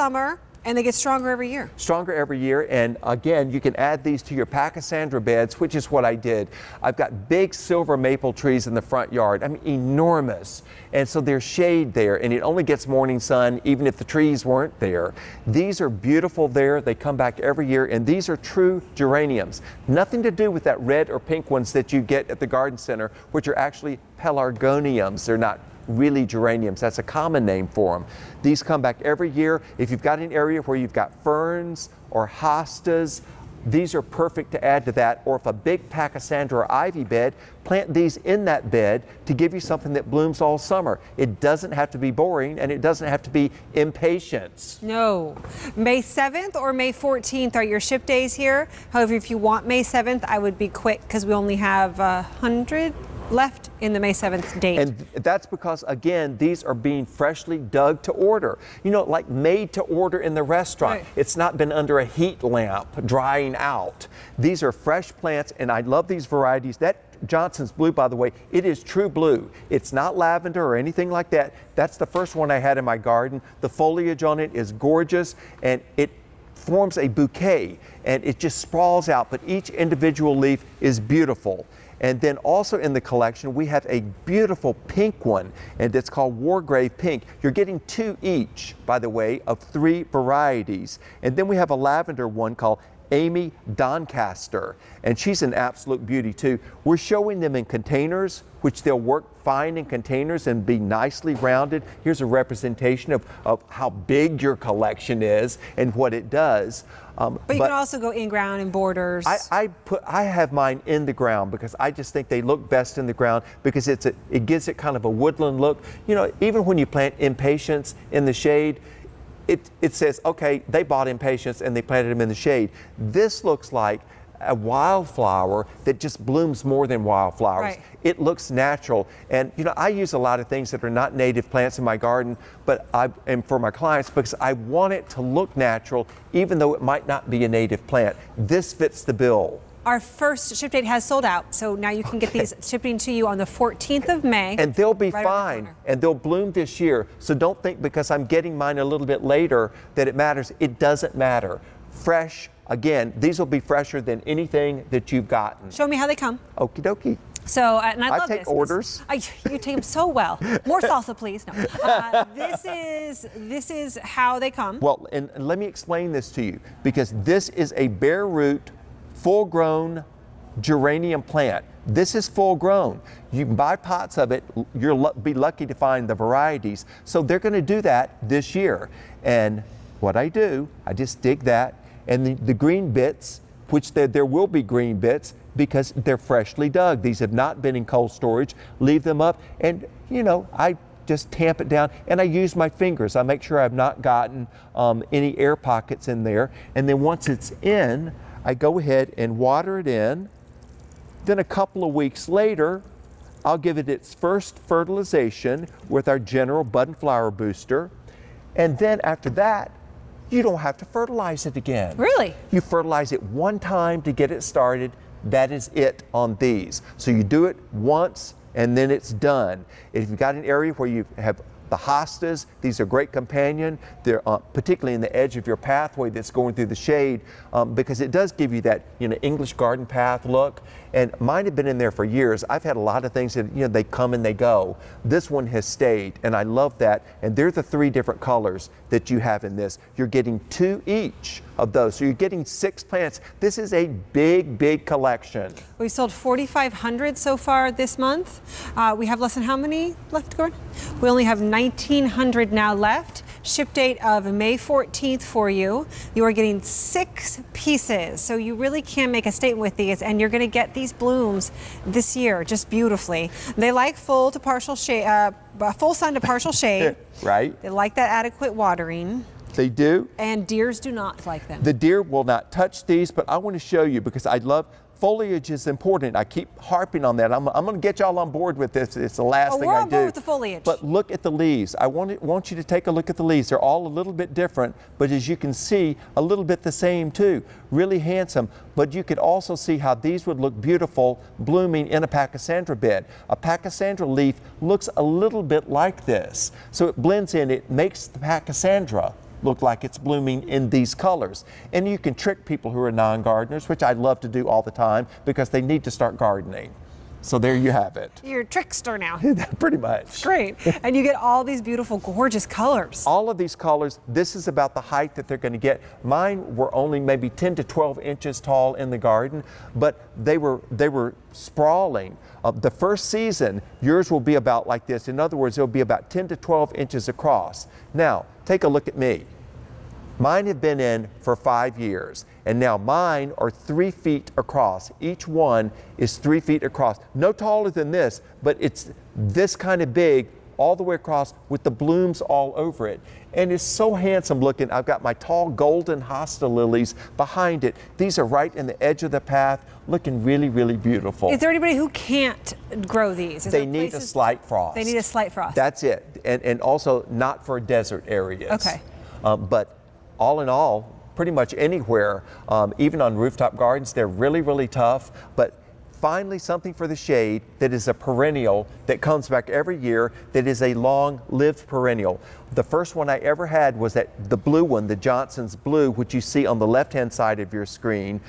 summer, and they get stronger every year. Stronger every year, and again, you can add these to your pachysandra beds, which is what I did. I've got big silver maple trees in the front yard. I mean, enormous. And so there's shade there, and it only gets morning sun even if the trees weren't there. These are beautiful there. They come back every year, and these are true geraniums. Nothing to do with that red or pink ones that you get at the garden center, which are actually pelargoniums. They're not really geraniums. That's a common name for them. These come back every year. If you've got an area where you've got ferns or hostas, these are perfect to add to that. Or if a big pachysandra or ivy bed, plant these in that bed to give you something that blooms all summer. It doesn't have to be boring, and it doesn't have to be impatience. No. May 7th or May 14th are your ship days here. However, if you want May 7th, I would be quick because we only have 100 left in the May 7th date. And that's because, again, these are being freshly dug to order. You know, like made to order in the restaurant. Right. It's not been under a heat lamp drying out. These are fresh plants, and I love these varieties. That Johnson's blue, by the way, it is true blue. It's not lavender or anything like that. That's the first one I had in my garden. The foliage on it is gorgeous, and it forms a bouquet, and it just sprawls out, but each individual leaf is beautiful. And then also in the collection, we have a beautiful pink one, and it's called Wargrave Pink. You're getting 2 each, by the way, of 3 varieties. And then we have a lavender one called Amy Doncaster, and she's an absolute beauty too. We're showing them in containers, which they'll work fine in containers and be nicely rounded. Here's a representation of how big your collection is and what it does. But you can also go in ground in borders. I have mine in the ground because I just think they look best in the ground because it gives it kind of a woodland look. You know, even when you plant impatiens in the shade, it says, okay, they bought impatiens and they planted them in the shade. This looks like a wildflower that just blooms more than wildflowers. Right. It looks natural. And you know, I use a lot of things that are not native plants in my garden, and for my clients, because I want it to look natural, even though it might not be a native plant. This fits the bill. Our first ship date has sold out, so now you can get these shipping to you on the 14th of May. And they'll be right fine, and they'll bloom this year. So don't think because I'm getting mine a little bit later that it matters. It doesn't matter. Fresh, again, these will be fresher than anything that you've gotten. Show me how they come. Okie dokie. So, and I love take this. orders. You take them so well. More salsa, please. No. This is how they come. Well, and let me explain this to you, because this is a bare root, full-grown geranium plant. This is full-grown. You can buy pots of it. You'll be lucky to find the varieties. So they're going to do that this year. And what I do, I just dig that, and the green bits, which there will be green bits because they're freshly dug. These have not been in cold storage. Leave them up, and you know, I just tamp it down, and I use my fingers. I make sure I've not gotten any air pockets in there. And then once it's in, I go ahead and water it in. Then a couple of weeks later, I'll give it its first fertilization with our general bud and flower booster. And then after that, you don't have to fertilize it again. Really? You fertilize it one time to get it started. That is it on these. So you do it once and then it's done. If you've got an area where you have the hostas, these are great companion. They're particularly in the edge of your pathway that's going through the shade, because it does give you that, you know, English garden path look. And mine have been in there for years. I've had a lot of things that, you know, they come and they go. This one has stayed, and I love that. And they're the 3 different colors that you have in this. You're getting 2 each of those. So you're getting 6 plants. This is a big, big collection. We sold 4,500 so far this month. We have less than how many left, Gordon? We only have 1,900 now left. Ship date of May 14th for you. You are getting 6 pieces, so you really can make a statement with these, and you're going to get these blooms this year just beautifully. They like full to partial shade, full sun to partial shade. Right. They like that adequate watering. They do. And deers do not like them. The deer will not touch these, but I want to show you because I love foliage is important. I keep harping on that. I'm going to get y'all on board with this. It's the last thing I do. We're on board with the foliage. But look at the leaves. I want you to take a look at the leaves. They're all a little bit different, but as you can see, a little bit the same too. Really handsome. But you could also see how these would look beautiful blooming in a pachysandra bed. A pachysandra leaf looks a little bit like this. So it blends in. It makes the pachysandra look like it's blooming in these colors. And you can trick people who are non-gardeners, which I love to do all the time because they need to start gardening. So there you have it. You're a trickster now. Pretty much. Great. And you get all these beautiful, gorgeous colors. All of these colors, this is about the height that they're going to get. Mine were only maybe 10 to 12 inches tall in the garden, but they were sprawling. The first season, yours will be about like this. In other words, it'll be about 10 to 12 inches across. Now, take a look at me. Mine have been in for 5 years, and now mine are 3 feet across. Each one is 3 feet across. No taller than this, but it's this kind of big all the way across with the blooms all over it. And it's so handsome looking. I've got my tall golden hosta lilies behind it. These are right in the edge of the path, looking really, really beautiful. Is there anybody who can't grow these? They need a slight frost. They need a slight frost. That's it. And also not for desert areas. Okay. But all in all, pretty much anywhere, even on rooftop gardens, they're really, really tough. But finally, something for the shade that is a perennial that comes back every year, that is a long-lived perennial. The first one I ever had was the blue one, the Johnson's Blue, which you see on the left-hand side of your screen.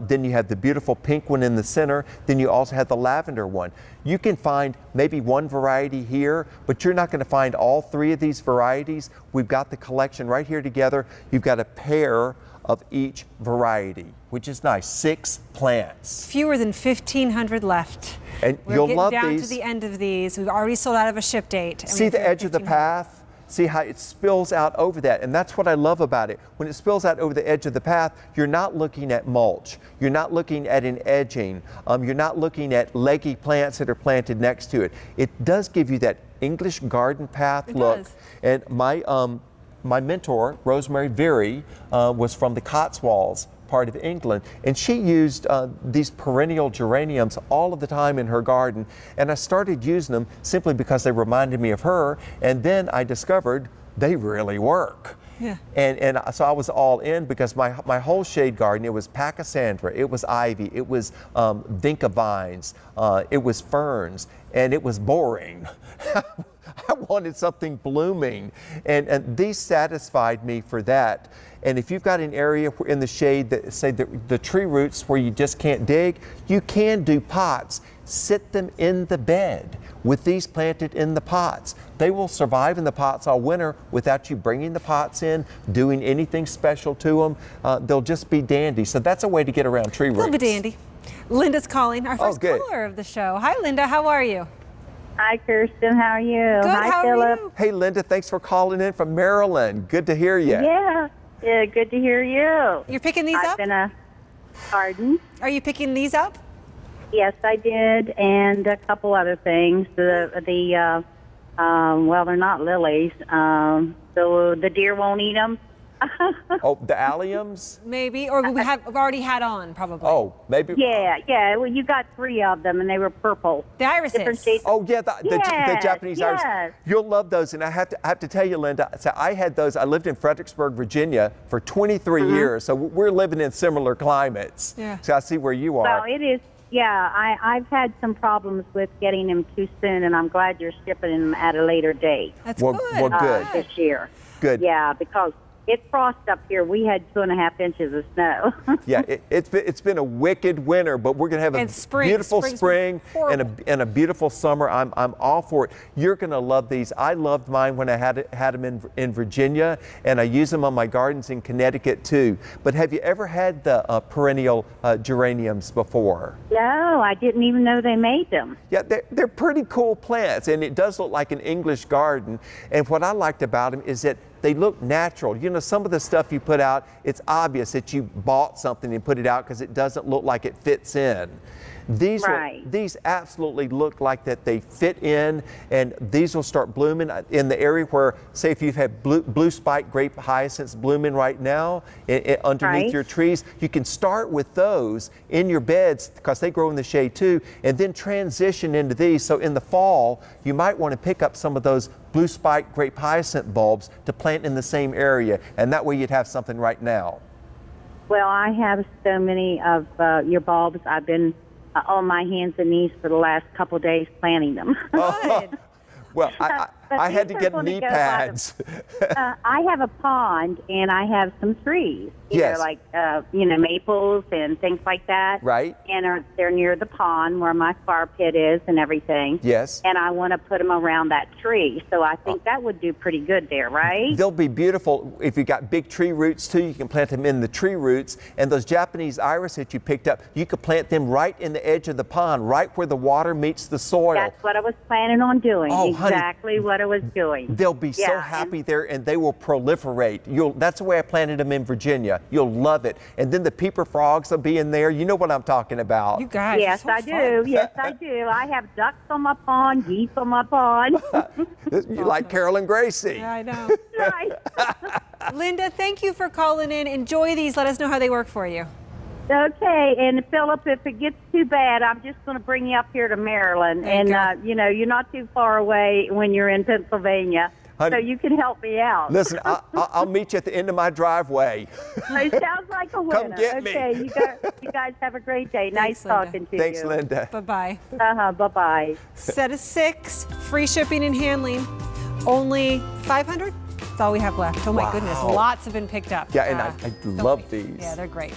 Then you have the beautiful pink one in the center. Then you also have the lavender one. You can find maybe one variety here, but you're not going to find all 3 of these varieties. We've got the collection right here together. You've got a pair of each variety, which is nice. 6 plants. Fewer than 1,500 left. And We're you'll getting love down these. to the end of these. We've already sold out of a ship date. And we See have the edge of the 1,500. path? See how it spills out over that? And that's what I love about it. When it spills out over the edge of the path, you're not looking at mulch. You're not looking at an edging. You're not looking at leggy plants that are planted next to it. It does give you that English garden path look. Does. And my mentor, Rosemary Veary, was from the Cotswolds part of England, and she used these perennial geraniums all of the time in her garden, and I started using them simply because they reminded me of her, and then I discovered they really work. Yeah. And so I was all in because my whole shade garden, it was pachysandra, it was ivy, it was vinca vines, it was ferns, and it was boring. I wanted something blooming, and these satisfied me for that. And if you've got an area in the shade that, say, the tree roots where you just can't dig, you can do pots. Sit them in the bed with these planted in the pots. They will survive in the pots all winter without you bringing the pots in, doing anything special to them. They'll just be dandy. So that's a way to get around tree roots. A little bit dandy. Linda's calling, our first good. caller of the show. Hi, Linda. How are you? Hi, Kirsten. How are you? Good. Hi, How Philip. are you? Hey, Linda, thanks for calling in from Maryland. Good to hear you. Yeah, good to hear you. You're picking these I've up? been a garden. Are you picking these up? Yes, I did, and a couple other things. Well, they're not lilies. So the deer won't eat them. Oh, the alliums? Maybe, or we've already had on, probably. Oh, maybe. Yeah. Well, you got 3 of them, and they were purple. The irises. Different shades. Oh yeah, the Yes, Japanese yes. iris. You'll love those, and I have to tell you, Linda. So I had those. I lived in Fredericksburg, Virginia, for 23 years. So we're living in similar climates. Yeah. So I see where you are. Well, it is. Yeah, I've had some problems with getting them too soon, and I'm glad you're shipping them at a later date That's Well, good. well, good. this year. Good. Yeah, because it's frost up here. We had 2.5 inches of snow. Yeah, it's been a wicked winter, but we're gonna have a And spring. beautiful Spring's spring been and a beautiful summer. I'm all for it. You're gonna love these. I loved mine when I had them in Virginia, and I use them on my gardens in Connecticut too. But have you ever had the perennial geraniums before? No, I didn't even know they made them. Yeah, they're pretty cool plants, and it does look like an English garden. And what I liked about them is that they look natural. You know, some of the stuff you put out, it's obvious that you bought something and put it out because it doesn't look like it fits in. These absolutely look like that they fit in, and these will start blooming in the area where, say, if you've had blue spike grape hyacinths blooming right now underneath your trees, you can start with those in your beds because they grow in the shade too, and then transition into these. So in the fall, you might want to pick up some of those blue spike grape hyacinth bulbs to plant in the same area, and that way you'd have something right now. Well, I have so many of your bulbs. I've been on my hands and knees for the last couple days planting them. Well, But I had these to are get gonna knee go by pads. I have a pond and I have some trees. Yes. Like maples and things like that. Right. And they're near the pond where my fire pit is and everything. Yes. And I want to put them around that tree. So I think that would do pretty good there, right? They'll be beautiful. If you got big tree roots too, you can plant them in the tree roots. And those Japanese iris that you picked up, you could plant them right in the edge of the pond, right where the water meets the soil. That's what I was planning on doing. Oh, honey, exactly what I was doing. They'll be so happy there, and they will proliferate. That's the way I planted them in Virginia. You'll love it. And then the peeper frogs will be in there. You know what I'm talking about. You guys. Yes, so I fun. do. Yes, I do. I have ducks on my pond, geese on my pond. You like Carol and Gracie. Yeah, I know. Right. Linda, thank you for calling in. Enjoy these. Let us know how they work for you. Okay, and Philip, if it gets too bad, I'm just going to bring you up here to Maryland, There you and go. you're not too far away when you're in Pennsylvania, Honey, so you can help me out. Listen, I'll meet you at the end of my driveway. It sounds like a winner. Come get me. Okay, you guys have a great day. Thanks, Nice talking to Thanks, you. Linda. Bye-bye. Bye-bye. Set of 6, free shipping and handling. Only 500? That's all we have left. Oh my goodness, Wow. lots have been picked up. Yeah, and I don't love wait. these. Yeah, they're great.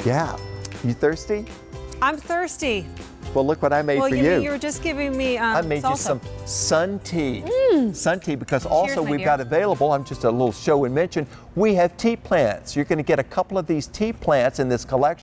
Yeah. You thirsty? I'm thirsty. Well, look what I made Well, for you were just giving me I made you salsa. some sun tea. Sun tea, because also my we've dear. got available, I'm just a little show and mention, we have tea plants. You're going to get a couple of these tea plants in this collection.